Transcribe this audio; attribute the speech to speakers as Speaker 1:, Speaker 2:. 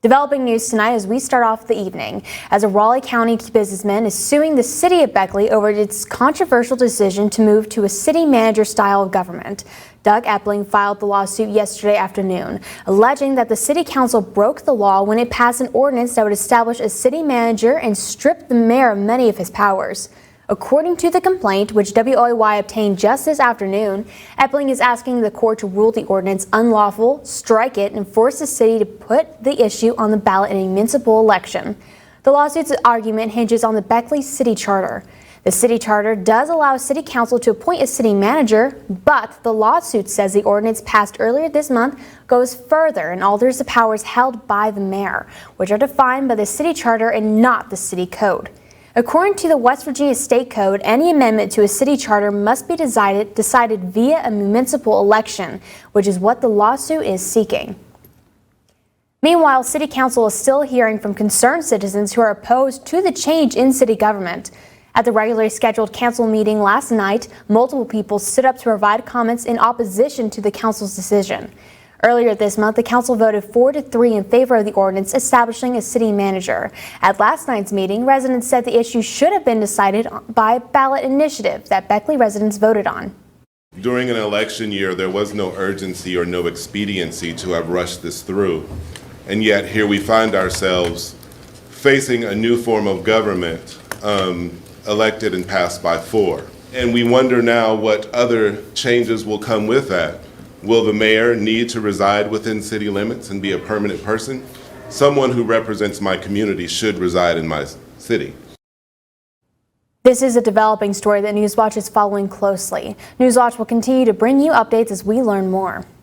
Speaker 1: Developing news tonight as we start off the evening, as a Raleigh County businessman is suing the city of Beckley over its controversial decision to move to a city manager style of government. Doug Epling filed the lawsuit yesterday afternoon, alleging that the city council broke the law when it passed an ordinance that would establish a city manager and strip the mayor of many of his powers. According to the complaint, which WOAY obtained just this afternoon, Epling is asking the court to rule the ordinance unlawful, strike it, and force the city to put the issue on the ballot in a municipal election. The lawsuit's argument hinges on the Beckley City Charter. The city charter does allow city council to appoint a city manager, but the lawsuit says the ordinance passed earlier this month goes further and alters the powers held by the mayor, which are defined by the city charter and not the city code. According to the West Virginia State Code, any amendment to a city charter must be decided via a municipal election, which is what the lawsuit is seeking. Meanwhile, City Council is still hearing from concerned citizens who are opposed to the change in city government. At the regularly scheduled council meeting last night, multiple people stood up to provide comments in opposition to the council's decision. Earlier this month, the council voted 4-3 in favor of the ordinance establishing a city manager. At last night's meeting, residents said the issue should have been decided by ballot initiative that Beckley residents voted on.
Speaker 2: During an election year, there was no urgency or no expediency to have rushed this through. And yet here we find ourselves facing a new form of government elected and passed by 4. And we wonder now what other changes will come with that. Will the mayor need to reside within city limits and be a permanent person? Someone who represents my community should reside in my city.
Speaker 1: This is a developing story that Newswatch is following closely. Newswatch will continue to bring you updates as we learn more.